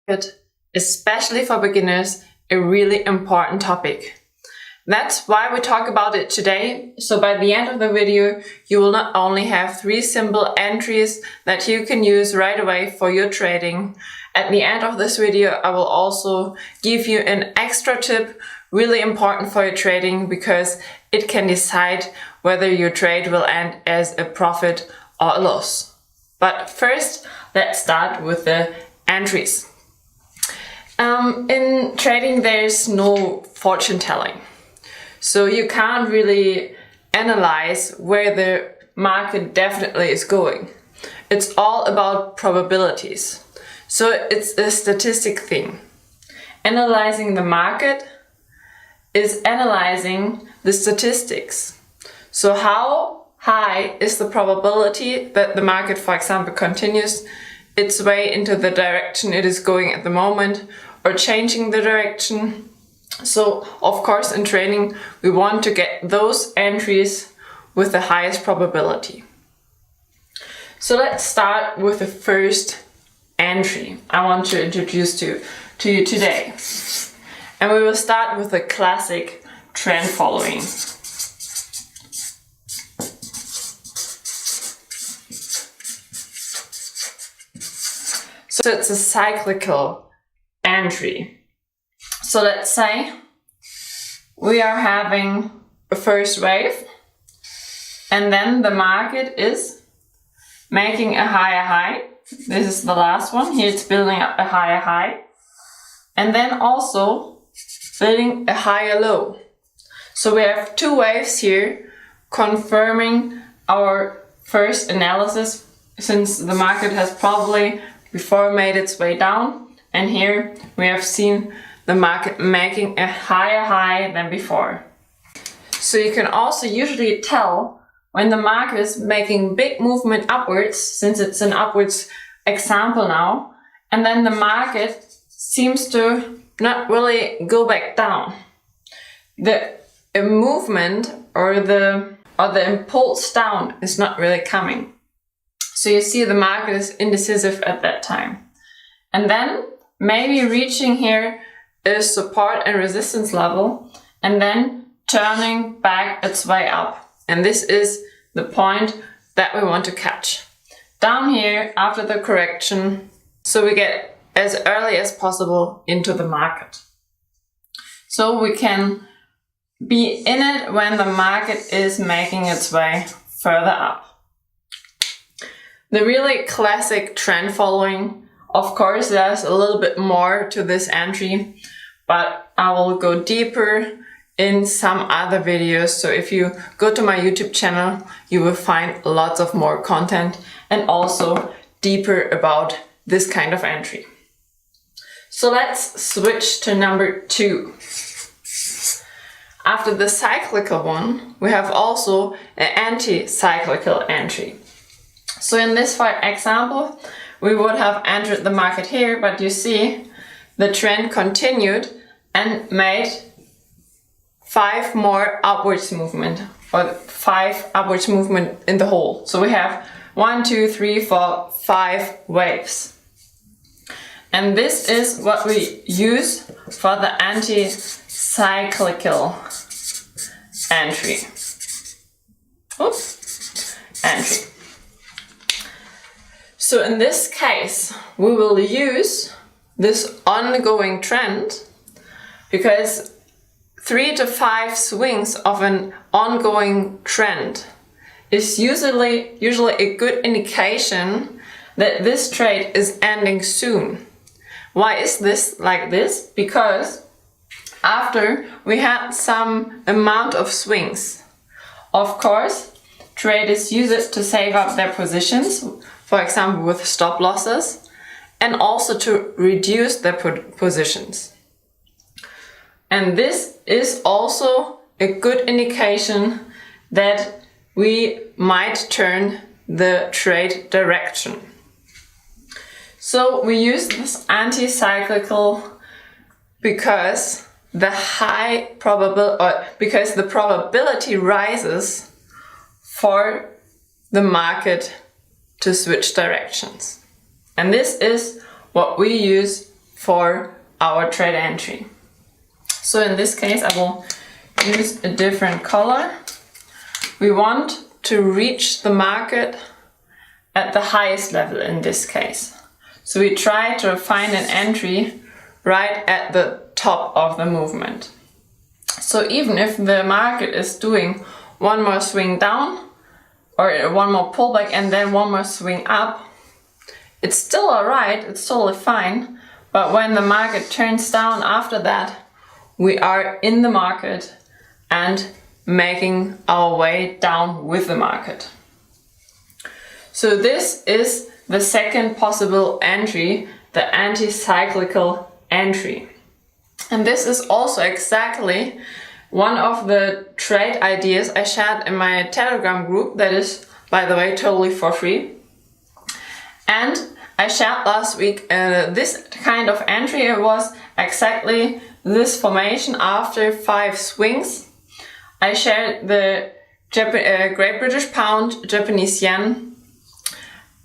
market, especially for beginners, a really important topic. That's why we talk about it today. So by the end of the video, you will not only have 3 simple entries that you can use right away for your trading. At the end of this video, I will also give you an extra tip, really important for your trading, because it can decide whether your trade will end as a profit or a loss. But first, let's start with the entries. In trading, there's no fortune telling. So you can't really analyze where the market definitely is going. It's all about probabilities. So it's a statistic thing. Analyzing the market is analyzing the statistics. So how high is the probability that the market, for example, continues its way into the direction it is going at the moment, or changing the direction? So, of course, in trading, we want to get those entries with the highest probability. So let's start with the first entry I want to introduce to you today. And we will start with the classic trend following. So it's a cyclical entry. So let's say we are having a first wave, and then the market is making a higher high. This is the last one. Here it's building up a higher high, and then also building a higher low. So we have 2 waves here confirming our first analysis, since the market has probably before made its way down, and here we have seen the market making a higher high than before. So you can also usually tell when the market is making big movement upwards, since it's an upwards example now, and then the market seems to not really go back down. The movement or the impulse down is not really coming. So you see the market is indecisive at that time. And then maybe reaching here is support and resistance level, and then turning back its way up. And this is the point that we want to catch. Down here after the correction, so we get as early as possible into the market. So we can be in it when the market is making its way further up. The really classic trend following, of course, there's a little bit more to this entry, but I will go deeper in some other videos. So if you go to my YouTube channel, you will find lots of more content and also deeper about this kind of entry. So let's switch to number 2. After the cyclical one, we have also an anti-cyclical entry. So in this, for example, we would have entered the market here, but you see the trend continued and made 5 more upwards movement, or 5 upwards movement in the whole. So we have 1, 2, 3, 4, 5 waves. And this is what we use for the anti-cyclical entry. Entry. So in this case, we will use this ongoing trend, because 3 to 5 swings of an ongoing trend is usually a good indication that this trade is ending soon. Why is this like this? Because after we had some amount of swings, of course, traders use it to save up their positions, for example with stop losses, and also to reduce their positions. And this is also a good indication that we might turn the trade direction. So we use this anti-cyclical because the probability rises for the market to switch directions. And this is what we use for our trade entry. So in this case, I will use a different color. We want to reach the market at the highest level in this case. So we try to find an entry right at the top of the movement. So even if the market is doing one more swing down or one more pullback and then one more swing up, it's still alright, it's totally fine. But when the market turns down after that, we are in the market and making our way down with the market. So this is the second possible entry, the anti-cyclical entry. And this is also exactly one of the trade ideas I shared in my Telegram group that is, by the way, totally for free. And I shared last week this kind of entry. It was exactly this formation after 5 swings. I shared the Great British Pound, Japanese Yen,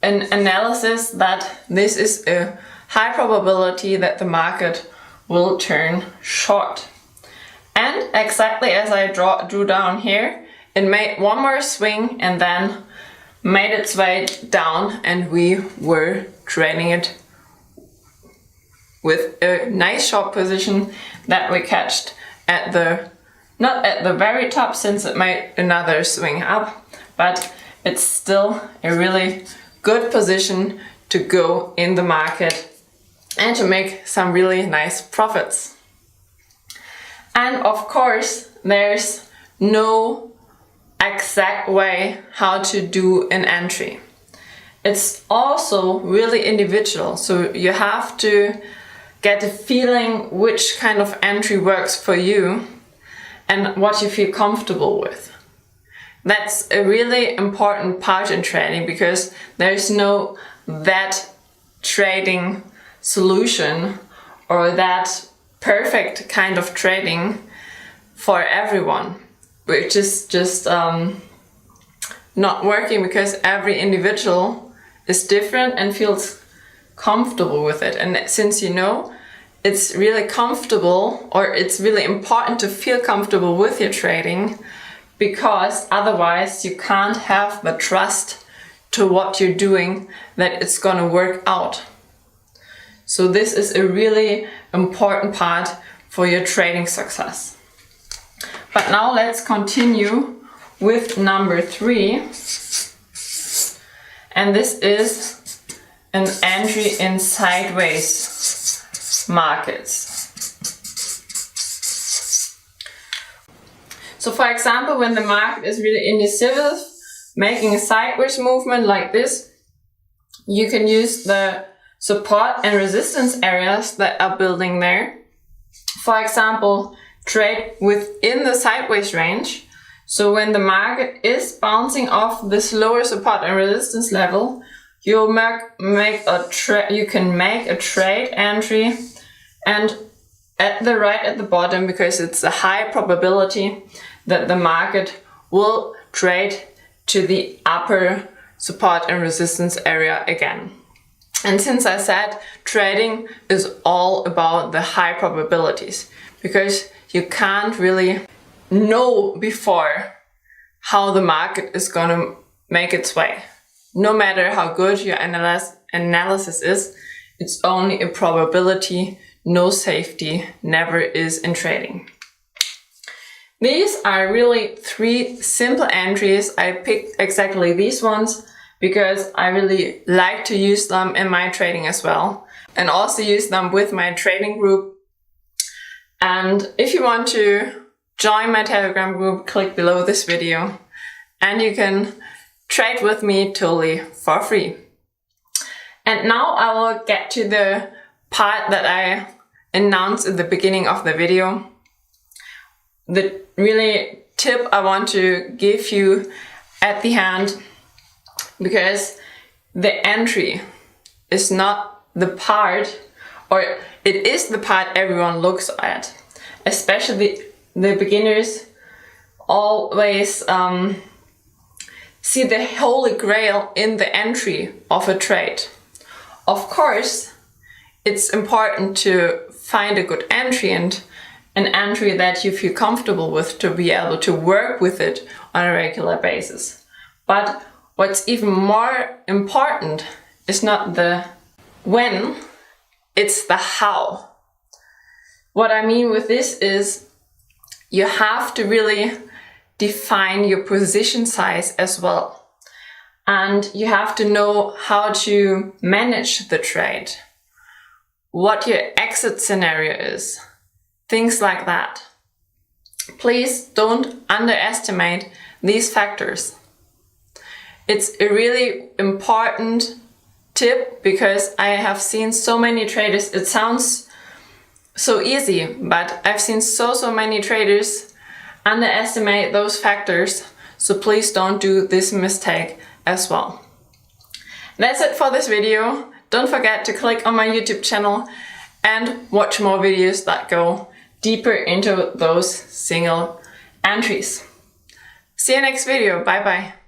an analysis that this is a high probability that the market will turn short. And exactly as I drew down here, it made one more swing and then made its way down, and we were trading it with a nice short position that we catched at the, not at the very top since it made another swing up, but it's still a really good position to go in the market and to make some really nice profits. And of course, there's no exact way how to do an entry. It's also really individual, so you have to get a feeling which kind of entry works for you and what you feel comfortable with. That's a really important part in trading, because there's no that trading solution or that perfect kind of trading for everyone, which is just not working, because every individual is different and feels comfortable with it. And since you know it's really comfortable, or it's really important to feel comfortable with your trading, because otherwise you can't have the trust to what you're doing that it's gonna work out. So this is a really important part for your trading success. But now let's continue with number 3. And this is an entry in sideways markets. So for example, when the market is really indecisive, making a sideways movement like this, you can use the support and resistance areas that are building there. For example, trade within the sideways range. So when the market is bouncing off this lower support and resistance level, you can make a trade entry, and at the bottom, because it's a high probability that the market will trade to the upper support and resistance area again. And since I said trading is all about the high probabilities, because you can't really know before how the market is going to make its way. No matter how good your analysis is, it's only a probability. No safety never is in trading. These are really 3 simple entries. I picked exactly these ones because I really like to use them in my trading as well, and also use them with my trading group. And if you want to join my Telegram group, click below this video and you can trade with me totally for free. And now I will get to the part that I announced at the beginning of the video. The really tip I want to give you at the end, because the entry is not the part, or it is the part everyone looks at. Especially the beginners always see the holy grail in the entry of a trade. Of course, it's important to find a good entry and an entry that you feel comfortable with to be able to work with it on a regular basis. But what's even more important is not the when, it's the how. What I mean with this is you have to really define your position size as well. And you have to know how to manage the trade, what your exit scenario is, things like that. Please don't underestimate these factors. It's a really important tip because I have seen so many traders, it sounds so easy, but I've seen so many traders underestimate those factors, so please don't do this mistake as well. That's it for this video. Don't forget to click on my YouTube channel and watch more videos that go deeper into those single entries. See you next video. Bye bye.